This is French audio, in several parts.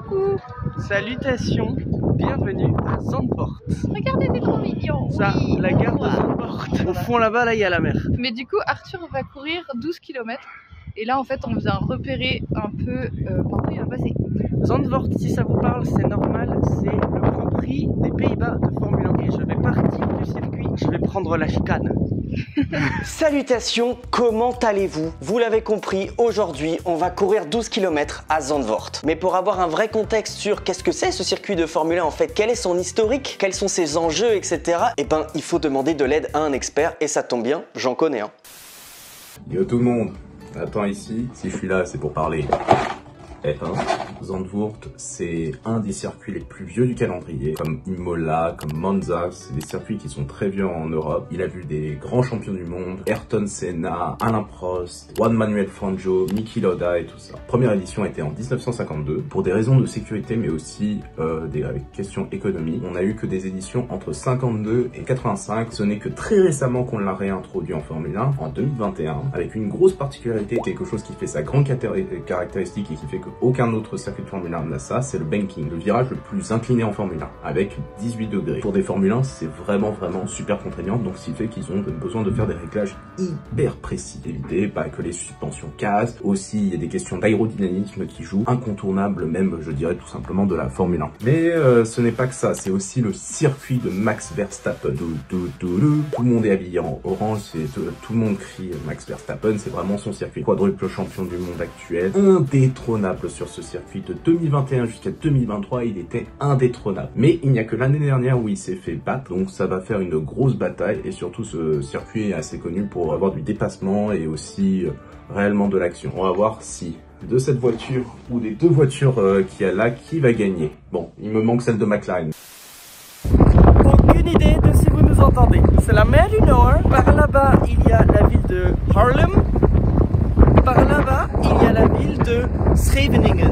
Coucou. Salutations, bienvenue à Zandvoort. Regardez, c'est trop mignon. Ça, oui, la gare de Zandvoort. Au fond là-bas, là, il y a la mer. Mais du coup, Arthur va courir 12 km. Et là, en fait, on vient repérer un peu par où il va passer. Zandvoort, si ça vous parle, c'est normal. C'est le Grand Prix des Pays-Bas de Formule 1. Et je vais partir du circuit. Je vais prendre la chicane. Salutations, comment allez-vous? Vous l'avez compris, aujourd'hui on va courir 12 km à Zandvoort. Mais pour avoir un vrai contexte sur qu'est-ce que c'est ce circuit de Formule 1 en fait, quel est son historique, quels sont ses enjeux, etc. Eh ben il faut demander de l'aide à un expert et ça tombe bien, j'en connais un. Yo tout le monde, attends ici, si je suis là c'est pour parler. Zandvoort, c'est un des circuits les plus vieux du calendrier, comme Imola, comme Monza, c'est des circuits qui sont très vieux en Europe. Il a vu des grands champions du monde, Ayrton Senna, Alain Prost, Juan Manuel Fangio, Niki Lauda et tout ça. Première édition était en 1952, pour des raisons de sécurité mais aussi avec questions économiques. On a eu que des éditions entre 52 et 85, ce n'est que très récemment qu'on l'a réintroduit en Formule 1, en 2021, avec une grosse particularité, quelque chose qui fait sa grande caractéristique et qui fait que aucun autre circuit de Formule 1 n'a ça, c'est le banking, le virage le plus incliné en Formule 1, avec 18 degrés. Pour des Formule 1, c'est vraiment super contraignant, donc ce qui fait qu'ils ont besoin de faire des réglages hyper précis. Éviter pas que les suspensions cassent, aussi il y a des questions d'aérodynamisme qui jouent, incontournables même, je dirais tout simplement de la Formule 1. Mais ce n'est pas que ça, c'est aussi le circuit de Max Verstappen. Tout le monde est habillé en orange, tout le monde crie Max Verstappen, c'est vraiment son circuit. Quadruple champion du monde actuel, indétrônable sur ce circuit de 2021 jusqu'à 2023, il était indétrônable. Mais il n'y a que l'année dernière où il s'est fait battre, donc ça va faire une grosse bataille et surtout ce circuit est assez connu pour avoir du dépassement et aussi réellement de l'action. On va voir si de cette voiture ou des deux voitures qu'il y a là, qui va gagner. Bon, il me manque celle de McLaren. Aucune idée de si vous nous entendez. C'est la mer du Nord. Par là-bas, il y a la ville de Haarlem. Par là-bas, il y a la ville de Scheveningen.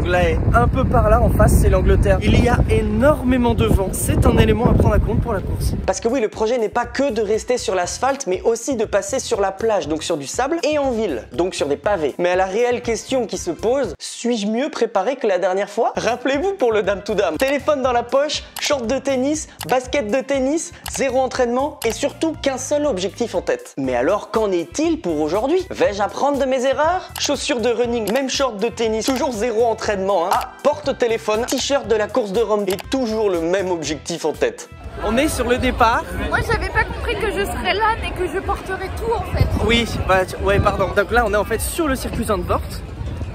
Là, un peu par là en face, c'est l'Angleterre. Il y a énormément de vent. C'est un élément à prendre en compte pour la course. Parce que oui, le projet n'est pas que de rester sur l'asphalte, mais aussi de passer sur la plage, donc sur du sable, et en ville, donc sur des pavés. Mais à la réelle question qui se pose, suis-je mieux préparé que la dernière fois? Rappelez-vous pour le dame to dame. Téléphone dans la poche, short de tennis, basket de tennis, zéro entraînement, et surtout qu'un seul objectif en tête. Mais alors, qu'en est-il pour aujourd'hui? Vais-je apprendre de mes erreurs? Chaussures de running, même short de tennis, toujours zéro entraînement. Ah, porte-téléphone, t-shirt de la course de Rome et toujours le même objectif en tête. On est sur le départ. Moi, j'avais pas compris que je serais là et que je porterais tout en fait. Oui, bah, ouais, pardon. Donc là, on est en fait sur le circuit Zandvoort.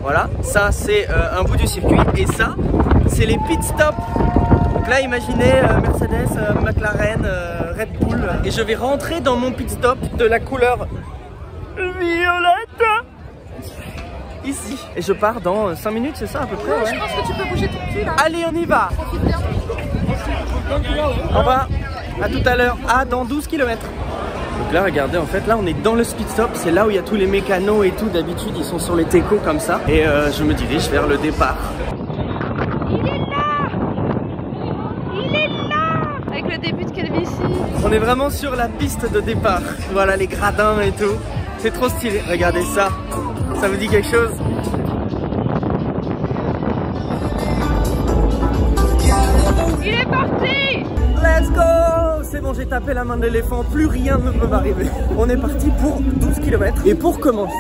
Voilà, ça c'est un bout du circuit et ça, c'est les pit stops. Donc là, imaginez Mercedes, McLaren, Red Bull. Et je vais rentrer dans mon pit stop de la couleur violette. Ici. Et je pars dans 5 minutes, c'est ça à peu près? Ouais, je pense que tu peux bouger ton cul là. Allez, on y va. Profite bien. Au revoir. À tout à l'heure. Ah, dans 12 km. Donc là, regardez, en fait, là, on est dans le speed stop. C'est là où il y a tous les mécanos et tout. D'habitude, ils sont sur les técos comme ça. Et je me dirige vers le départ. Il est là. Il est là. Avec le début de calvitie. On est vraiment sur la piste de départ. Voilà, les gradins et tout. C'est trop stylé. Regardez ça. Ça vous dit quelque chose? Il est parti. Let's go! C'est bon, j'ai tapé la main de l'éléphant, plus rien ne peut m'arriver. On est parti pour 12 km. Et pour commencer,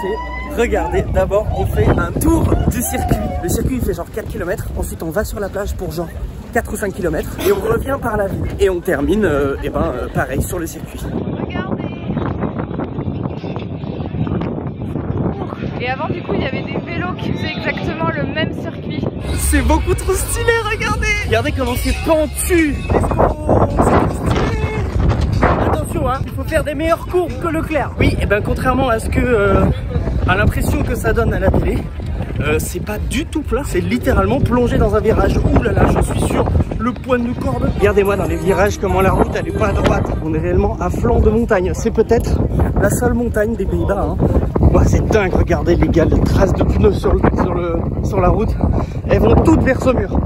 regardez, d'abord on fait un tour du circuit. Le circuit il fait genre 4 km, ensuite on va sur la plage pour genre 4 ou 5 km et on revient par la ville. Et on termine, pareil, sur le circuit. Regardez. Et avant du coup il y avait des vélos qui faisaient exactement le même circuit. C'est beaucoup trop stylé, regardez! Regardez comment c'est pentu! Let's go! C'est trop stylé! Attention, hein, il faut faire des meilleures courbes que Leclerc. Oui, et ben contrairement à ce que, à l'impression que ça donne à la télé, c'est pas du tout plat, c'est littéralement plongé dans un virage. Ouh là là, je suis sur le point de corde. Regardez-moi dans les virages comment la route elle est pas à droite. On est réellement à flanc de montagne. C'est peut-être la seule montagne des Pays-Bas. Hein. Wow, c'est dingue, regardez les gars, les traces de pneus sur la route. Elles vont toutes vers ce mur.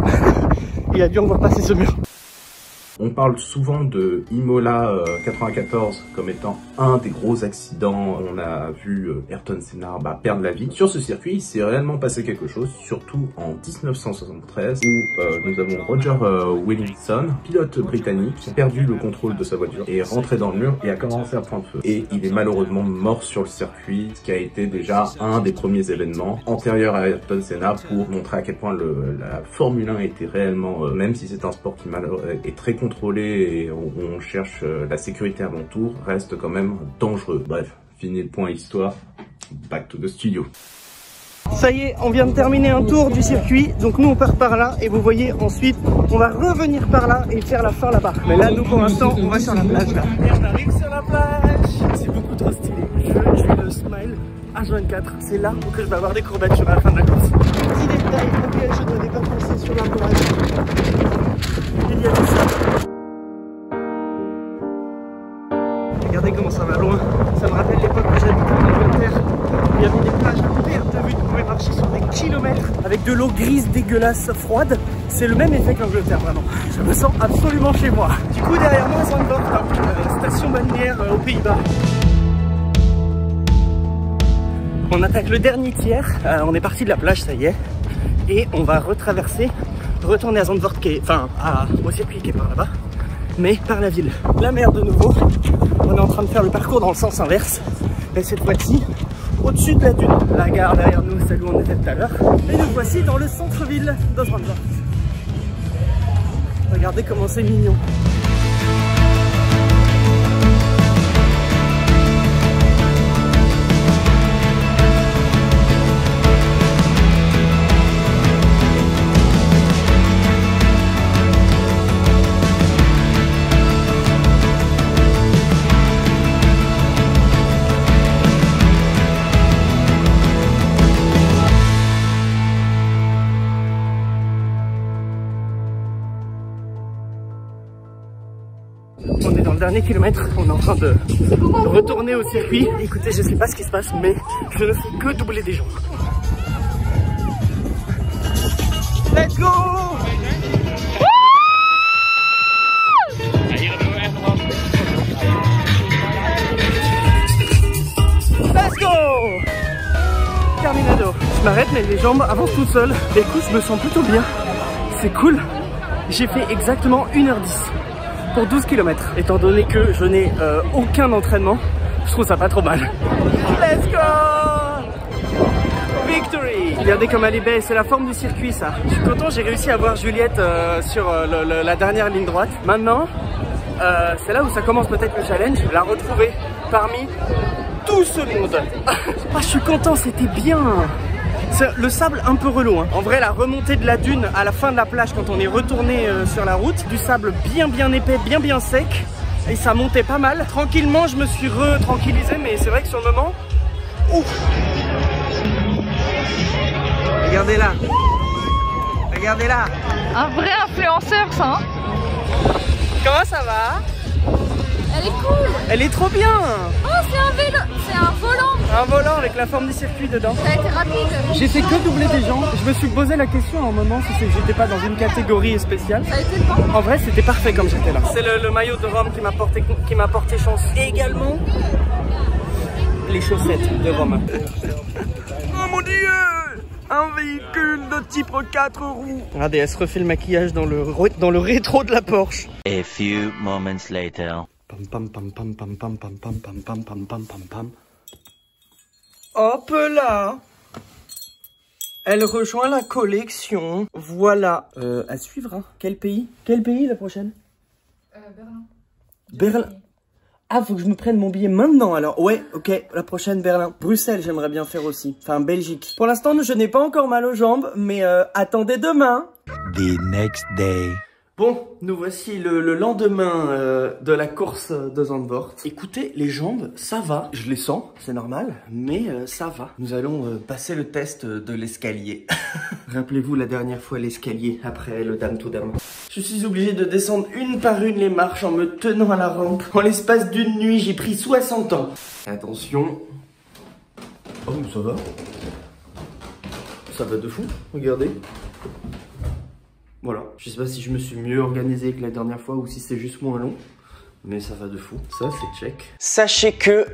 Il a dû en voir passer ce mur. On parle souvent de Imola 94 comme étant un des gros accidents. On a vu Ayrton Senna perdre la vie. Sur ce circuit, il s'est réellement passé quelque chose, surtout en 1973, où nous avons Roger Williamson, pilote britannique, qui a perdu le contrôle de sa voiture et est rentré dans le mur et a commencé à prendre feu. Et il est malheureusement mort sur le circuit, ce qui a été déjà un des premiers événements antérieurs à Ayrton Senna pour montrer à quel point la Formule 1 était réellement, même si c'est un sport qui est très contrôlé et on cherche la sécurité avant tout, reste quand même dangereux. Bref, fini le point histoire, back to the studio. Ça y est, on vient de terminer un tour du circuit, donc nous on part par là et vous voyez ensuite on va revenir par là et faire la fin là-bas. Mais là nous pour l'instant on va sur la plage là. Et on arrive sur la plage, c'est beaucoup trop stylé. Je vais le smile H24, c'est là que je vais avoir des courbatures à la fin de la course. Petit détail auquel je n'avais pas pensé sur la plage. Il y a tout ça. Regardez comment ça va loin, ça me rappelle l'époque où j'habitais en Angleterre. Il y avait des plages à perte de vue, vous pouvez marcher sur des kilomètres avec de l'eau grise dégueulasse froide. C'est le même effet qu'Angleterre vraiment. Je me sens absolument chez moi. Du coup derrière moi Zandvoort, station balnéaire aux Pays-Bas. On attaque le dernier tiers, on est parti de la plage, ça y est. Et on va retraverser, retourner à Zandvoort, au circuit qui est par là-bas, mais par la ville. La mer de nouveau, on est en train de faire le parcours dans le sens inverse. Et cette fois-ci, au-dessus de la dune. La gare derrière nous, celle où on était tout à l'heure. Et nous voici dans le centre-ville de Zandvoort. Regardez comment c'est mignon. On est dans le dernier kilomètre, on est en train de retourner au circuit. Écoutez, je sais pas ce qui se passe, mais je ne fais que doubler des gens. Let's go! Let's go! Terminado. Je m'arrête, mais les jambes avancent toutes seules. Écoute, je me sens plutôt bien. C'est cool. J'ai fait exactement 1h10. Pour 12 km, étant donné que je n'ai aucun entraînement, je trouve ça pas trop mal. Let's go! Victory! Regardez comme elle est belle, c'est la forme du circuit ça. Je suis content, j'ai réussi à voir Juliette sur la dernière ligne droite. Maintenant, c'est là où ça commence peut-être le challenge, la retrouver parmi tout ce monde. Ah, je suis content, c'était bien! Le sable un peu relou hein. En vrai la remontée de la dune à la fin de la plage quand on est retourné sur la route, du sable bien épais, bien sec, et ça montait pas mal. Tranquillement je me suis tranquillisé, mais c'est vrai que sur le moment, ouf. Regardez là. Regardez là. Un vrai influenceur ça hein. Comment ça va? Elle est cool. Elle est trop bien. Oh c'est un vélo, c'est un volant. Un volant avec la forme du circuit dedans. Ça a été rapide. J'ai fait que doubler des gens. Je me suis posé la question à un moment si c'est que j'étais pas dans une catégorie spéciale. Ça a été le temps. En vrai c'était parfait comme j'étais là. C'est le maillot de Rome qui m'a porté chance. Et également les chaussettes de Rome. Oh mon dieu! Un véhicule de type 4 roues. Regardez, elle se refait le maquillage dans le rétro de la Porsche. A few moments later. Pam pam pam pam pam pam pam pam pam pam pam pam pam. Hop là. Elle rejoint la collection. Voilà. À suivre hein. Quel pays? Quel pays la prochaine? Berlin. Berlin. Ah, faut que je me prenne mon billet maintenant alors. Ouais, ok, la prochaine Berlin. Bruxelles, j'aimerais bien faire aussi. Enfin, Belgique. Pour l'instant, je n'ai pas encore mal aux jambes, mais attendez demain. The next day. Bon, nous voici le lendemain de la course de Zandvoort. Écoutez, les jambes, ça va. Je les sens, c'est normal, mais ça va. Nous allons passer le test de l'escalier. Rappelez-vous la dernière fois l'escalier, après le Dame to Dame. Je suis obligé de descendre une par une les marches en me tenant à la rampe. En l'espace d'une nuit, j'ai pris 60 ans. Attention. Oh, mais ça va. Ça va de fou, regardez. Voilà, je sais pas si je me suis mieux organisé que la dernière fois ou si c'est juste moins long. Mais ça va de fou, ça c'est check. Sachez que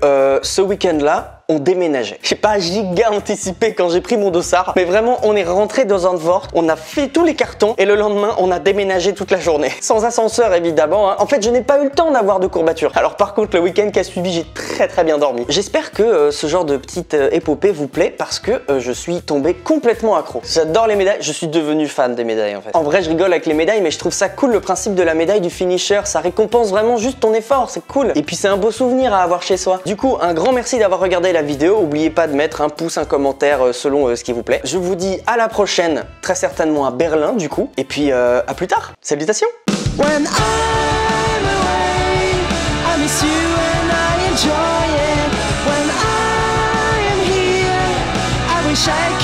ce week-end-là, on déménageait. J'ai pas giga anticipé quand j'ai pris mon dossard, mais vraiment on est rentré dans un Zandvoort, on a fait tous les cartons et le lendemain on a déménagé toute la journée. Sans ascenseur évidemment, hein. En fait je n'ai pas eu le temps d'avoir de courbatures. Alors par contre le week-end qui a suivi j'ai très bien dormi. J'espère que ce genre de petite épopée vous plaît parce que je suis tombé complètement accro. J'adore les médailles, je suis devenu fan des médailles en fait. En vrai je rigole avec les médailles mais je trouve ça cool le principe de la médaille du finisher, ça récompense vraiment juste ton effort, c'est cool. Et puis c'est un beau souvenir à avoir chez soi. Du coup un grand merci d'avoir regardé la vidéo, n'oubliez pas de mettre un pouce, un commentaire selon ce qui vous plaît. Je vous dis à la prochaine, très certainement à Berlin du coup, et puis à plus tard, salutations. When I'm away, I miss you and I enjoy it. When I am here, I wish I